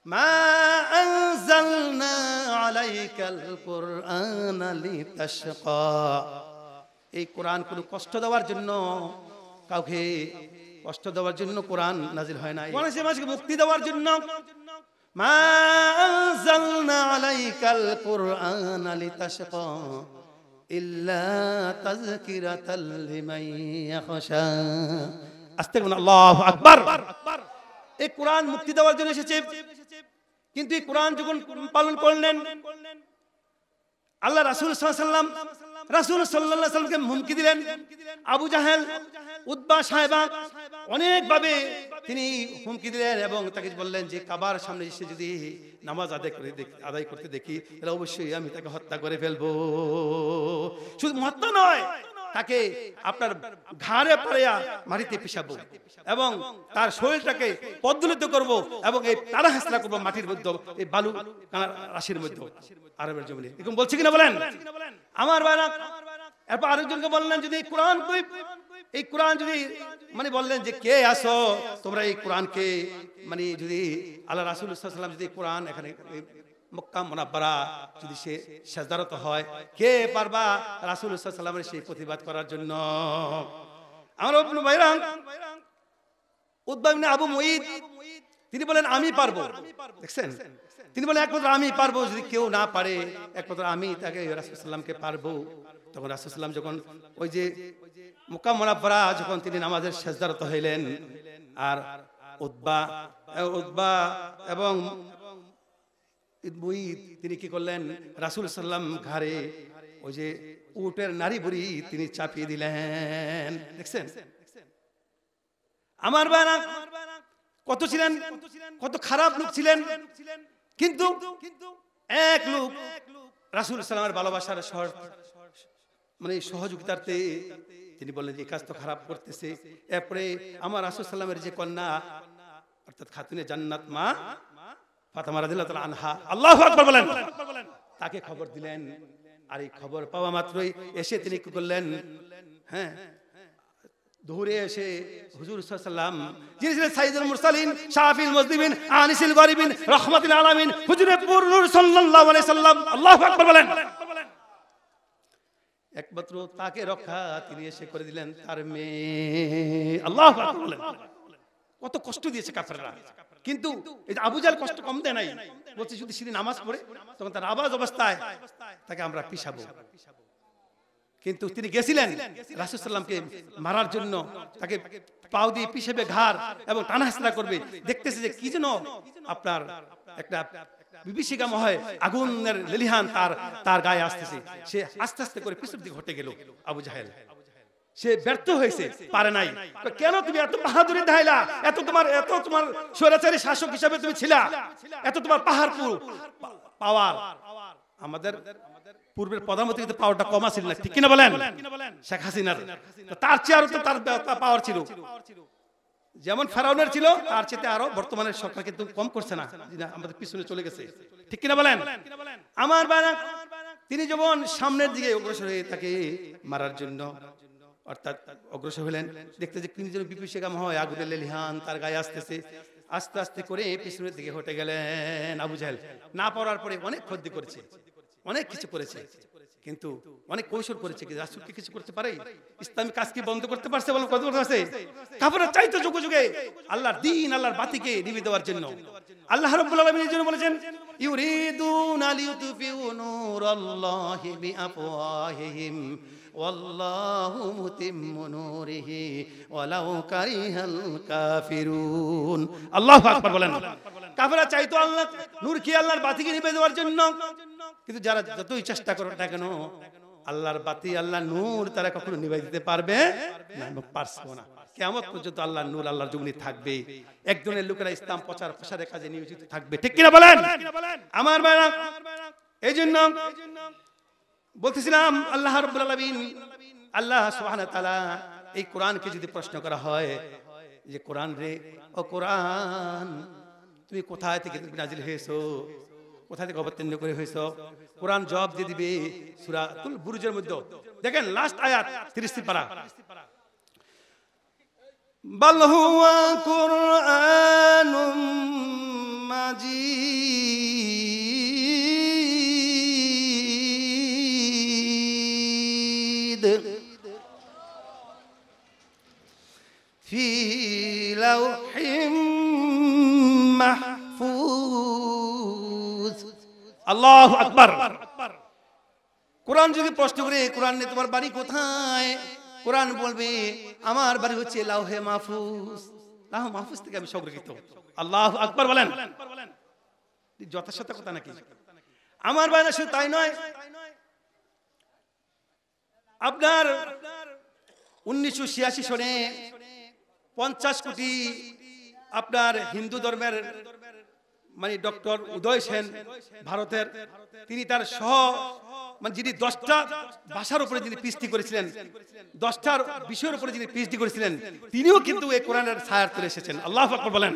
মা আনজালনা আলাইকাল কুরআনা লিতাশকা। এই কোরআন কোনো কষ্ট দেওয়ার জন্য, কাউকে কষ্ট দেওয়ার জন্য কোরআন নাজিল হয় নাই, মানুষকে মুক্তি দেওয়ার জন্য। মা আনজালনা আলাইকাল কুরআনা লিতাশকা ইল্লা তাযকিরাতাল লিমান ইয়াখশা। আস্তাগফিরুল্লাহ, আল্লাহু আকবার। এই কোরআন মুক্তি দেওয়ার জন্য এসেছে, কিন্তু এই কোরআন যখন পালন করলেন আল্লাহ রাসূল সাল্লাল্লাহু আলাইহি ওয়াসাল্লাম, রাসূল সাল্লাল্লাহু আলাইহি ওয়াসাল্লামকে হুমকি দিলেন। আবু জাহেল, উতবা, সায়বা অনেকভাবে তিনি হুমকি দিলেন এবং তাকে বললেন যে কাবার সামনে এসে যদি নামাজ আদায় করতে দেখি তাহলে অবশ্যই আমি তাকে হত্যা করে ফেলবো। শুধু হত্যা নয়, তাকে আপনার ঘাড়ে পাড়িয়া মাটিতে পিষাবো এবং তার শরীরটাকে পদ্দলিত করব এবং এই তারা হাসলা করবো মাটির মধ্যে, এই বালু রাশির মধ্যে, আরবের জমিনে। এরকম বলছে কিনা বলেন আমার ভাইরা। এরপর আরেকজনকে বললেন যদি কোরআন কই, এই কোরআন যদি মানে বললেন যে কে আসো তোমরা এই কোরআনকে মানে যদি আল্লাহ রাসূল সাল্লাল্লাহু আলাইহি ওয়াসাল্লাম যদি কোরআন এখানে মক্কা মুনাব্বারা যদি সে সাজদারত হয়, কে পারবা রাসূল সাল্লাল্লাহু আলাইহি ওয়াসাল্লামের সেই প্রতিবাদ করার জন্য? আমার ভাইরা, উতবা ইবনে আবু মুঈদ তিনি বলেন আমি পারবো। দেখছেন, তিনি বলেন একমাত্র আমি পারবো, যদি কেউ না পারে একমাত্র আমি তাকে রাসূল সাল্লাল্লাহু আলাইহি ওয়াসাল্লামকে পারবো। তখন রাসূল সাল্লাল্লাহু আলাইহি ওয়াসাল্লাম যখন ওই যে মক্কা মুনাব্বারা যখন তিনি নামাজের সাজদারত হইলেন, আর উতবা এবং তিনি কি করলেন, রাসূল সাল্লাল্লাহু আলাইহি ওয়াসাল্লাম ঘাড়ে ওই যে উটের নারী বুড়ি তিনি চাপিয়ে দিলেন। দেখছেন আমার ভাইরা, কত ছিলেন, কত খারাপ লোক ছিলেন, কিন্তু এক লোক রাসূল সাল্লাল্লাহু আলাইহি ওয়াসাল্লামের ভালোবাসার মানে সহযোগিতার্থে তিনি বললেন যে কাজ তো খারাপ করতেছে। এরপরে আমার রাসূল সাল্লাল্লাহু আলাইহি ওয়াসাল্লামের যে কন্যা অর্থাৎ খাতুনে জান্নাত মা ফাতেমা রাদিয়াল্লাহু তাআলা আনহা, আল্লাহু আকবার বলেন, তাকে খবর দিলেন। আর এই খবর পাওয়া মাত্রই এসে তিনি কি করলেন, হ্যাঁ দুহুরে এসে হুজুর সাল্লাল্লাহু আলাইহি ওয়াসাল্লাম যিনি ছিলেন সাইয়্যিদুল মুরসালিন, শাফিউল মুযনিবিন, আনিসুল গরিবিন, রাহমাতুল আলামিন, হুজুরে পুর নূর সাল্লাল্লাহু আলাইহি ওয়াসাল্লাম, আল্লাহু আকবার বলেন, একমাত্র তাকে রক্ষা তিনি এসে করে দিলেন তার মেয়ে। আল্লাহু আকবার বলেন। কত কষ্ট দিয়েছে কাফেররা, কিন্তু এই যে আবু জাহেল কষ্ট কম দেয় নাই, বলছে যদি সেদিন নামাজ পড়ে তখন তার আওয়াজ অবস্থায় তাকে আমরা পিষাবো। কিন্তু তিনি গেছিলেন রাসূল সাল্লামকে মারার জন্য, তাকে পাও দিয়ে পিষাবে ঘাড় এবং টানা হেঁচড়া করবে। দেখতেছে যে কি যেন আপনার একটা বিভীষিকাময় আগুনের লেলিহান তার গায়ে আসতেছে। সে আস্তে আস্তে করে পিছনের দিকে হটে গেল। আবু জাহেল সে ব্যর্থ হয়েছে, পারে নাই। কেন তুমি এত বাহাদুরি দেখাইলা, এত তোমার স্বৈরাচারী শাসক হিসাবে তুমি ছিলা, এত তোমার পাহাড়পুর পাওয়ার। আমাদের পূর্বের প্রধানমন্ত্রী কিন্তু পাওয়ারটা কম ছিল না, ঠিক কিনা বলেন? শেখ হাসিনার তার চেয়ে তো তার পাওয়ার ছিল, যেমন ফেরাউনের ছিল তার চেয়ে আরো বর্তমানের সরকার কিন্তু কম করছে না, আমাদের পিছনে চলে গেছে, ঠিক কিনা বলেন? আমার ভাইরা, তিনি যখন সামনের দিকে অগ্রসর হয়ে তাকে মারার জন্য অর্থাৎ অগ্রসর হলেন, দেখতে যে তিনি যেন বিভীষিকাম হয় আগুনের লেলিহান তার গায়ে আসতেছে। আস্তে আস্তে করে পিছনের দিকে হটে গেলেন আবু জাহেল। না পড়ার পরে অনেক ক্ষতি করেছে, অনেক কিছু করেছে, কিন্তু অনেক কৌশল করেছে, কি রাসূলকে কিছু করতে পারে? ইসলামিক কাজ কি বন্ধ করতে পারছে? বলো কত করতে পারছে? কাফেররা চাইতো যুগে যুগে আল্লাহর দ্বীন, আল্লাহর বাতিকে নিভিয়ে দেওয়ার জন্য। আল্লাহ রাব্বুল আলামিন এর জন্য বলেছেন ইউরিদুনা লিইউতফিউ নূরাল্লাহি বিআফওয়াহিহিম ওয়াল্লাহু মুতিম্মু নূরিহি ওয়ালাউ কারিহাল কাফিরুন। আল্লাহু আকবার বলেন। কাফেররা চাইতো আল্লাহ নূরকে, আল্লাহর বাতিকে নিভিয়ে দেওয়ার জন্য, কিন্তু যারা যতই চেষ্টা করে না কেন আল্লাহর বাতি, আল্লাহর নূর তারা কখনো নিভাই দিতে পারবে না, পারবে না। কিয়ামত পর্যন্ত আল্লাহর নূর আল্লাহর জমিনে থাকবে। একজনের লোকেরা ইসলাম প্রচার প্রসারের কাজে নিয়োজিত থাকবে, ঠিক কিনা বলেন? আমার ভাইরা, এই জন্য বলতেছিলাম আল্লাহ রাব্বুল আলামিন, আল্লাহ সুবহানাহু ওয়া তাআলা এই কোরআনকে যদি প্রশ্ন করা হয় যে কোরআন রে, ও কোরআন তুমি কোথায় থেকে নাজিল হয়েছো, কোথা থেকে অবতীর্ণ করে হয়েছো? কোরআন জবাব দিয়ে দিবে সূরাতুল বুরুজের মধ্যে, দেখেন লাস্ট আয়াত 30 পারা, বাল হুয়া কুরআনুম মাজিদ ফি লাউহিম মাহফুজ। আল্লাহু আকবার। কোরআন যদি প্রশ্ন করে কোরআন নে তোমার বাড়ি কোথায়, কোরআন বলবে আমার বাড়ি হচ্ছে লাউহে মাহফুজ। লাউহে মাহফুজ থেকে আমি সংরক্ষিত। আল্লাহু আকবার বলেন। যথাযথ কথা নাকি? আমার বাড়ি শুধু তাই নয়, আপনার 1986 সনে 50 কোটি আপনার হিন্দু ধর্মের মানে ডক্টর উদয় সেন ভারতের, তিনি তার মানে যিনি 10টা ভাষার উপরে যিনি পিএইচডি করেছিলেন, 10টার বিষয়ের উপরে যিনি পিএইচডি করেছিলেন, তিনিও কিন্তু এই কোরআনের ছায়ার তলে এসেছেন। আল্লাহু আকবার বলেন।